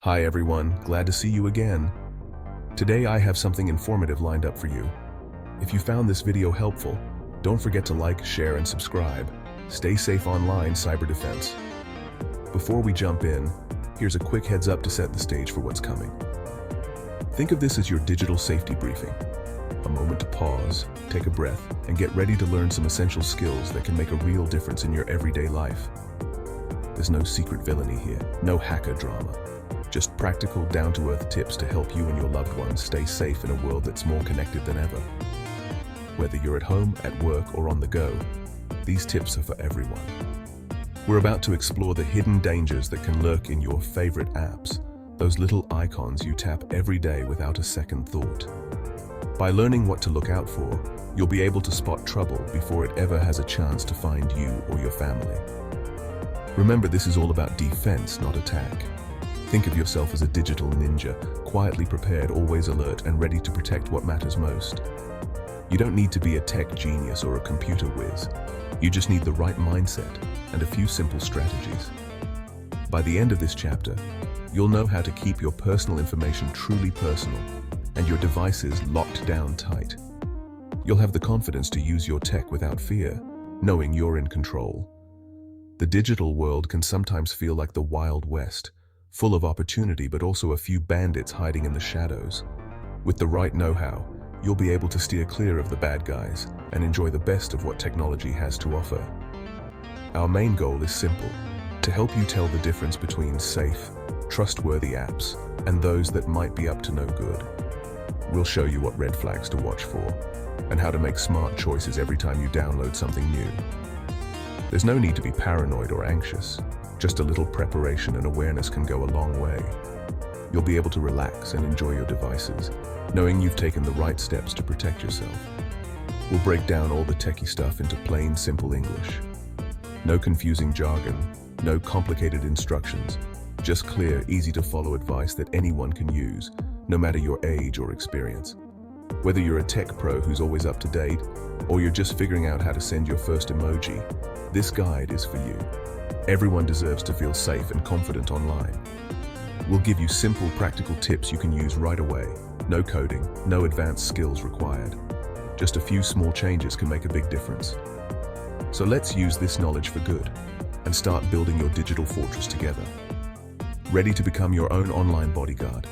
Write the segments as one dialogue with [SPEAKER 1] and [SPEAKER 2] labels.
[SPEAKER 1] Hi everyone, glad to see you again. Today I have something informative lined up for you. If you found this video helpful, don't forget to like, share, and subscribe. Stay safe online, cyber defense. Before we jump in, here's a quick heads up to set the stage for what's coming. Think of this as your digital safety briefing. A moment to pause, take a breath, and get ready to learn some essential skills that can make a real difference in your everyday life. There's no secret villainy here, no hacker drama. Just practical, down-to-earth tips to help you and your loved ones stay safe in a world that's more connected than ever. Whether you're at home, at work, or on the go, these tips are for everyone. We're about to explore the hidden dangers that can lurk in your favorite apps, those little icons you tap every day without a second thought. By learning what to look out for, you'll be able to spot trouble before it ever has a chance to find you or your family. Remember, this is all about defense, not attack. Think of yourself as a digital ninja, quietly prepared, always alert, and ready to protect what matters most. You don't need to be a tech genius or a computer whiz. You just need the right mindset and a few simple strategies. By the end of this chapter, you'll know how to keep your personal information truly personal and your devices locked down tight. You'll have the confidence to use your tech without fear, knowing you're in control. The digital world can sometimes feel like the Wild West, full of opportunity but also a few bandits hiding in the shadows. With the right know-how, you'll be able to steer clear of the bad guys and enjoy the best of what technology has to offer. Our main goal is simple: to help you tell the difference between safe, trustworthy apps and those that might be up to no good. We'll show you what red flags to watch for and how to make smart choices every time you download something new. There's no need to be paranoid or anxious. Just a little preparation and awareness can go a long way. You'll be able to relax and enjoy your devices, knowing you've taken the right steps to protect yourself. We'll break down all the techie stuff into plain, simple English. No confusing jargon, no complicated instructions, just clear, easy-to-follow advice that anyone can use, no matter your age or experience. Whether you're a tech pro who's always up to date, or you're just figuring out how to send your first emoji, this guide is for you. Everyone deserves to feel safe and confident online. We'll give you simple, practical tips you can use right away. No coding, no advanced skills required. Just a few small changes can make a big difference. So let's use this knowledge for good and start building your digital fortress together. Ready to become your own online bodyguard?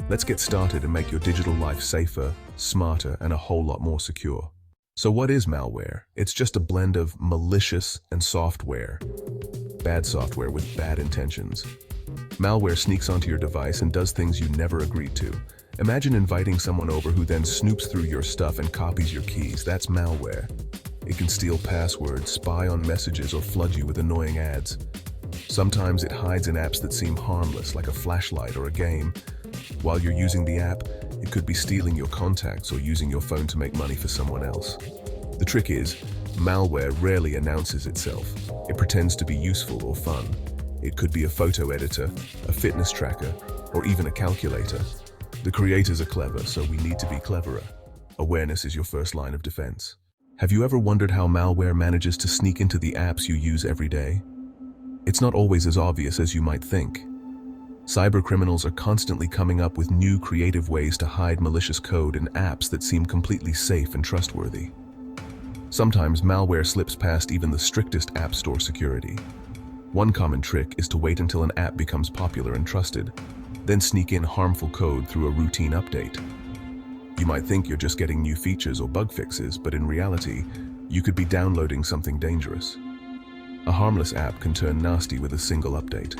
[SPEAKER 1] Let's get started and make your digital life safer, smarter, and a whole lot more secure. So what is malware? It's just a blend of malicious and software. Bad software with bad intentions. Malware sneaks onto your device and does things you never agreed to. Imagine inviting someone over who then snoops through your stuff and copies your keys. That's malware. It can steal passwords, spy on messages, or flood you with annoying ads. Sometimes it hides in apps that seem harmless, like a flashlight or a game. While you're using the app, it could be stealing your contacts or using your phone to make money for someone else. The trick is, malware rarely announces itself. It pretends to be useful or fun. It could be a photo editor, a fitness tracker, or even a calculator. The creators are clever, so we need to be cleverer. Awareness is your first line of defense. Have you ever wondered how malware manages to sneak into the apps you use every day? It's not always as obvious as you might think. Cybercriminals are constantly coming up with new creative ways to hide malicious code in apps that seem completely safe and trustworthy. Sometimes malware slips past even the strictest app store security. One common trick is to wait until an app becomes popular and trusted, then sneak in harmful code through a routine update. You might think you're just getting new features or bug fixes, but in reality, you could be downloading something dangerous. A harmless app can turn nasty with a single update.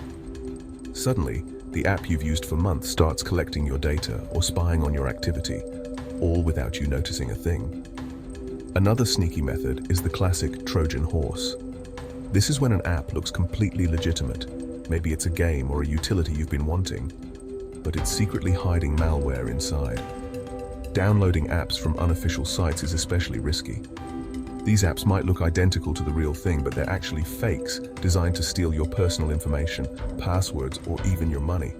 [SPEAKER 1] Suddenly, the app you've used for months starts collecting your data or spying on your activity, all without you noticing a thing. Another sneaky method is the classic Trojan horse. This is when an app looks completely legitimate. Maybe it's a game or a utility you've been wanting, but it's secretly hiding malware inside. Downloading apps from unofficial sites is especially risky. These apps might look identical to the real thing, but they're actually fakes designed to steal your personal information, passwords, or even your money.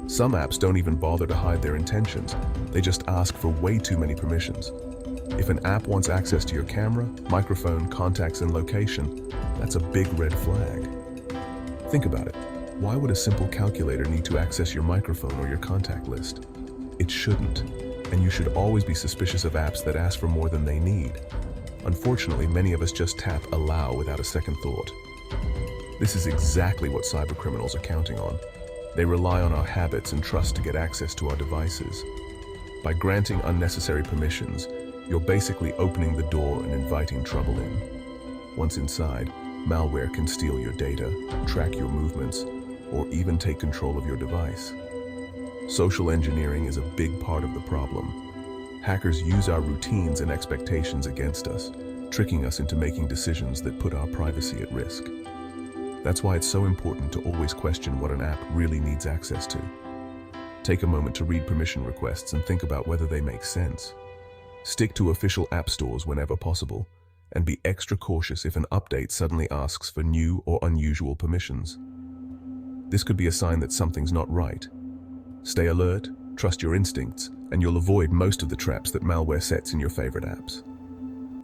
[SPEAKER 1] Some apps don't even bother to hide their intentions. They just ask for way too many permissions. If an app wants access to your camera, microphone, contacts, and location, that's a big red flag. Think about it. Why would a simple calculator need to access your microphone or your contact list? It shouldn't, and you should always be suspicious of apps that ask for more than they need. Unfortunately, many of us just tap allow without a second thought. This is exactly what cybercriminals are counting on. They rely on our habits and trust to get access to our devices. By granting unnecessary permissions, you're basically opening the door and inviting trouble in. Once inside, malware can steal your data, track your movements, or even take control of your device. Social engineering is a big part of the problem. Hackers use our routines and expectations against us, tricking us into making decisions that put our privacy at risk. That's why it's so important to always question what an app really needs access to. Take a moment to read permission requests and think about whether they make sense. Stick to official app stores whenever possible, and be extra cautious if an update suddenly asks for new or unusual permissions. This could be a sign that something's not right. Stay alert, trust your instincts, and you'll avoid most of the traps that malware sets in your favorite apps.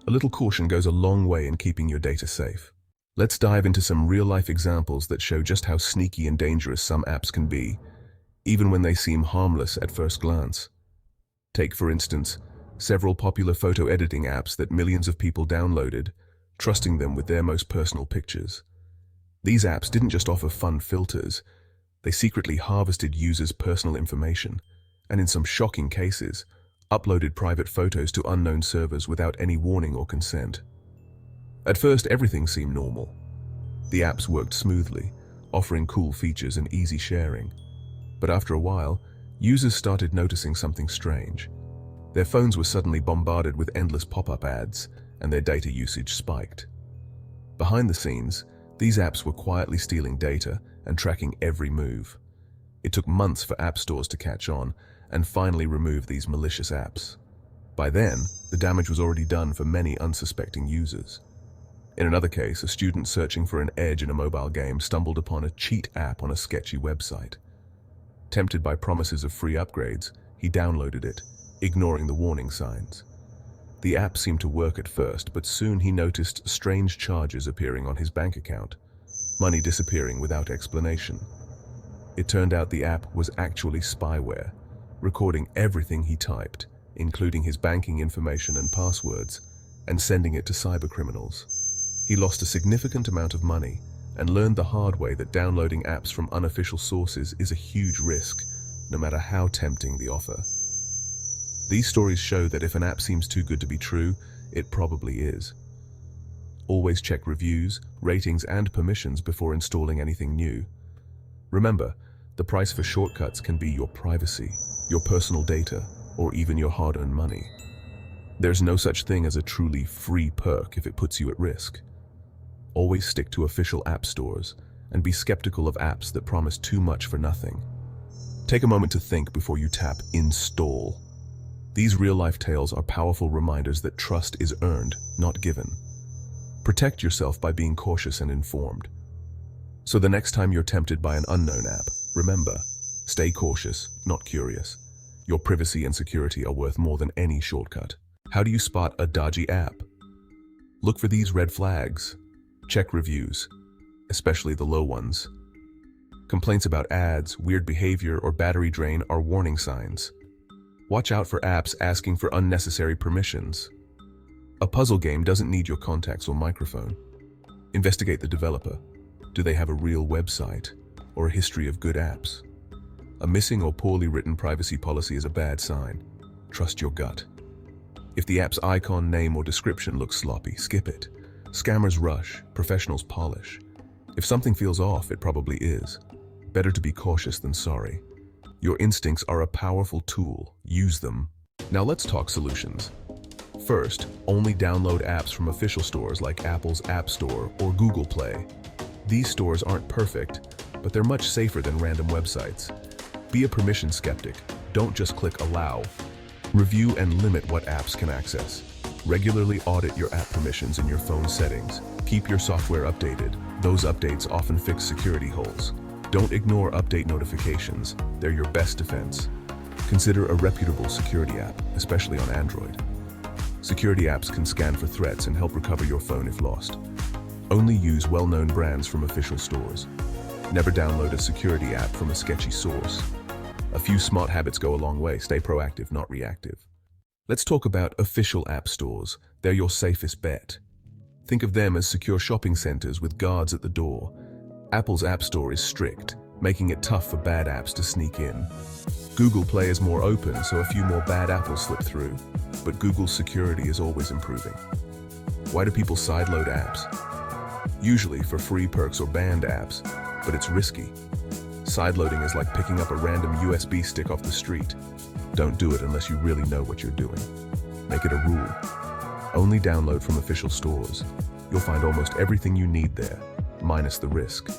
[SPEAKER 1] A little caution goes a long way in keeping your data safe. Let's dive into some real-life examples that show just how sneaky and dangerous some apps can be, even when they seem harmless at first glance. Take, for instance, several popular photo editing apps that millions of people downloaded, trusting them with their most personal pictures. These apps didn't just offer fun filters, they secretly harvested users' personal information, and in some shocking cases, uploaded private photos to unknown servers without any warning or consent. At first, everything seemed normal. The apps worked smoothly, offering cool features and easy sharing. But after a while, users started noticing something strange. Their phones were suddenly bombarded with endless pop-up ads, and their data usage spiked. Behind the scenes, these apps were quietly stealing data and tracking every move. It took months for app stores to catch on and finally remove these malicious apps. By then, the damage was already done for many unsuspecting users. In another case, a student searching for an edge in a mobile game stumbled upon a cheat app on a sketchy website. Tempted by promises of free upgrades, he downloaded it, ignoring the warning signs. The app seemed to work at first, but soon he noticed strange charges appearing on his bank account, money disappearing without explanation. It turned out the app was actually spyware, recording everything he typed, including his banking information and passwords, and sending it to cybercriminals. He lost a significant amount of money and learned the hard way that downloading apps from unofficial sources is a huge risk, no matter how tempting the offer. These stories show that if an app seems too good to be true, it probably is. Always check reviews, ratings, and permissions before installing anything new. Remember, the price for shortcuts can be your privacy, your personal data, or even your hard-earned money. There's no such thing as a truly free perk if it puts you at risk. Always stick to official app stores and be skeptical of apps that promise too much for nothing. Take a moment to think before you tap install. These real-life tales are powerful reminders that trust is earned, not given. Protect yourself by being cautious and informed. So the next time you're tempted by an unknown app, remember, stay cautious, not curious. Your privacy and security are worth more than any shortcut. How do you spot a dodgy app? Look for these red flags. Check reviews, especially the low ones. Complaints about ads, weird behavior, or battery drain are warning signs. Watch out for apps asking for unnecessary permissions. A puzzle game doesn't need your contacts or microphone. Investigate the developer. Do they have a real website or a history of good apps? A missing or poorly written privacy policy is a bad sign. Trust your gut. If the app's icon, name, or description looks sloppy, skip it. Scammers rush, professionals polish. If something feels off, it probably is. Better to be cautious than sorry. Your instincts are a powerful tool. Use them. Now let's talk solutions. First, only download apps from official stores like Apple's App Store or Google Play. These stores aren't perfect, but they're much safer than random websites. Be a permission skeptic. Don't just click allow. Review and limit what apps can access. Regularly audit your app permissions in your phone settings. Keep your software updated. Those updates often fix security holes. Don't ignore update notifications. They're your best defense. Consider a reputable security app, especially on Android. Security apps can scan for threats and help recover your phone if lost. Only use well-known brands from official stores. Never download a security app from a sketchy source. A few smart habits go a long way. Stay proactive, not reactive. Let's talk about official app stores. They're your safest bet. Think of them as secure shopping centers with guards at the door. Apple's App Store is strict, making it tough for bad apps to sneak in. Google Play is more open, so a few more bad apples slip through. But Google's security is always improving. Why do people sideload apps? Usually for free perks or banned apps, but it's risky. Sideloading is like picking up a random USB stick off the street. Don't do it unless you really know what you're doing. Make it a rule. Only download from official stores. You'll find almost everything you need there, minus the risk.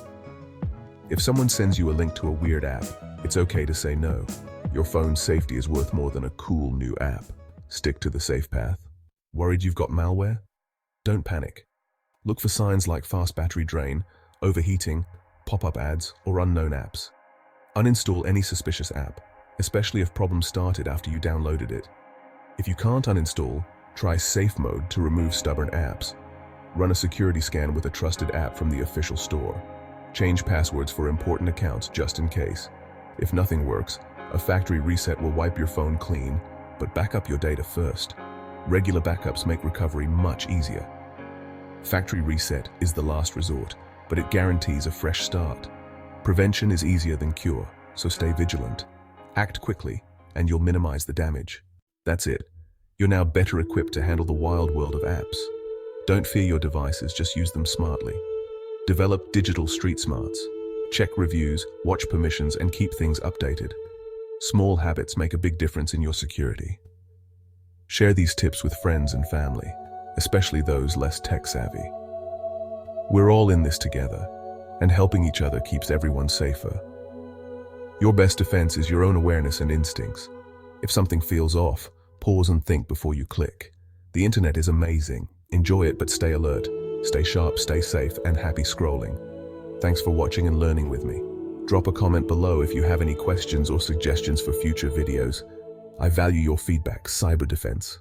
[SPEAKER 1] If someone sends you a link to a weird app, it's okay to say no. Your phone's safety is worth more than a cool new app. Stick to the safe path. Worried you've got malware? Don't panic. Look for signs like fast battery drain, overheating, pop-up ads, or unknown apps. Uninstall any suspicious app, especially if problems started after you downloaded it. If you can't uninstall, try safe mode to remove stubborn apps. Run a security scan with a trusted app from the official store. Change passwords for important accounts just in case. If nothing works, a factory reset will wipe your phone clean, but back up your data first. Regular backups make recovery much easier. Factory reset is the last resort, but it guarantees a fresh start. Prevention is easier than cure, so stay vigilant. Act quickly, and you'll minimize the damage. That's it. You're now better equipped to handle the wild world of apps. Don't fear your devices, just use them smartly. Develop digital street smarts. Check reviews, watch permissions, and keep things updated. Small habits make a big difference in your security. Share these tips with friends and family, especially those less tech-savvy. We're all in this together, and helping each other keeps everyone safer. Your best defense is your own awareness and instincts. If something feels off, pause and think before you click. The internet is amazing. Enjoy it, but stay alert. Stay sharp, stay safe, and happy scrolling. Thanks for watching and learning with me. Drop a comment below if you have any questions or suggestions for future videos. I value your feedback. Cyber defense.